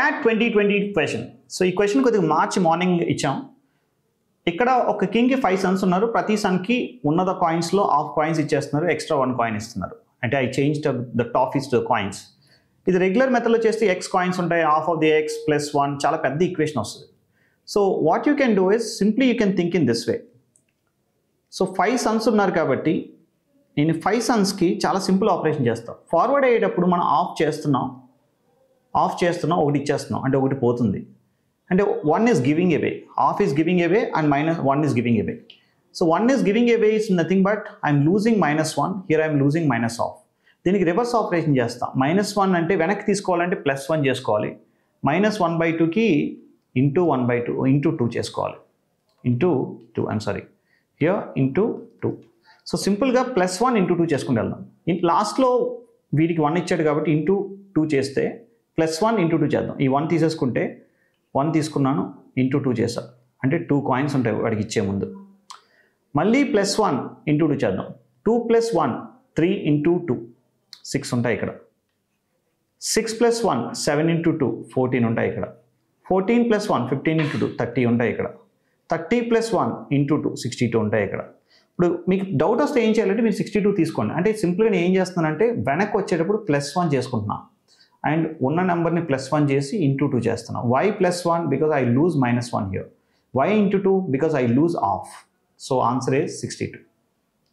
Cat 2020 question. So ఈ question కొద్దిగా మార్చి morning ఇచ్చాం. ఇక్కడ ఒక కింగ్కి 5 సన్స్ ఉన్నారు. ప్రతి సన్కి ఉన్నద కాయిన్స్లో హాఫ్ కాయిన్స్ ఇచ్చేస్తున్నారు, ఎక్స్ట్రా 1 కాయిన్ ఇస్తున్నారు. అంటే I change the toffees to coins. ఇది రెగ్యులర్ మెథడ్లో చేస్తే ఎక్స్ కాయిన్స్ ఉంటాయి, half of the X plus 1, చాలా పెద్ద ఈక్వేషన్ వస్తుంది. So what you can do is simply you can think in this way. So 5 Sons ఉన్నారు కాబట్టి నేను 5 సన్స్కి చాలా సింపుల్ ఆపరేషన్ చేస్తాం. ఫార్వర్డ్ అయ్యేటప్పుడు మనం ఆఫ్ చేస్తున్నాం, ఒకటి ఇచ్చేస్తున్నాం, అంటే ఒకటి పోతుంది. అంటే 1 is giving away, half is giving away and -1 is giving away. So 1 is giving away is nothing but I'm losing -1, here I'm losing -half. దీనికి రివర్స్ ఆపరేషన్ చేస్తాం. -1 అంటే వెనక్కి తీసుకోవాలంటే +1 చేసుకోవాలి, -1/2కి ఇంటూ 1/2 ఇంటూ 2 చేసుకోవాలి, ఇంటూ 2 హియర్ ఇంటూ 2. సో సింపుల్గా +1 into 2 చేసుకుంటూ వెళ్దాం. లాస్ట్లో వీటికి 1 ఇచ్చాడు కాబట్టి ఇంటూ 2 చేస్తే +1 ఇంటూ 2 చేద్దాం. ఈ 1 తీసేసుకుంటే 1 తీసుకున్నాను, ఇంటూ 2 చేశాను, అంటే 2 కాయిన్స్ ఉంటాయి వాడికి ఇచ్చే ముందు. మళ్ళీ +1 ఇంటూ 2 చేద్దాం. 2 + 1 3 ఇంటూ 2 6 ఉంటాయి ఇక్కడ. 6 + 1 7 ఇంటూ 2 14 ఉంటాయి ఇక్కడ. 14 + 1 15 ఇంటూ 2 30 ఉంటాయి ఇక్కడ. 30 + 1 ఇంటూ 2 62 ఉంటాయి ఇక్కడ. ఇప్పుడు మీకు డౌట్ వస్తే ఏం చేయాలంటే మీరు 62 తీసుకోండి. అంటే సింపుల్గా నేను ఏం చేస్తున్నానంటే వెనక్కి వచ్చేటప్పుడు +1 చేసుకుంటున్నాను అండ్ ఉన్న నెంబర్ని +1 చేసి ఇంటూ 2 చేస్తున్నాను. Y +1 because I lose -1 here. Y into 2 because I lose half. So answer is 62.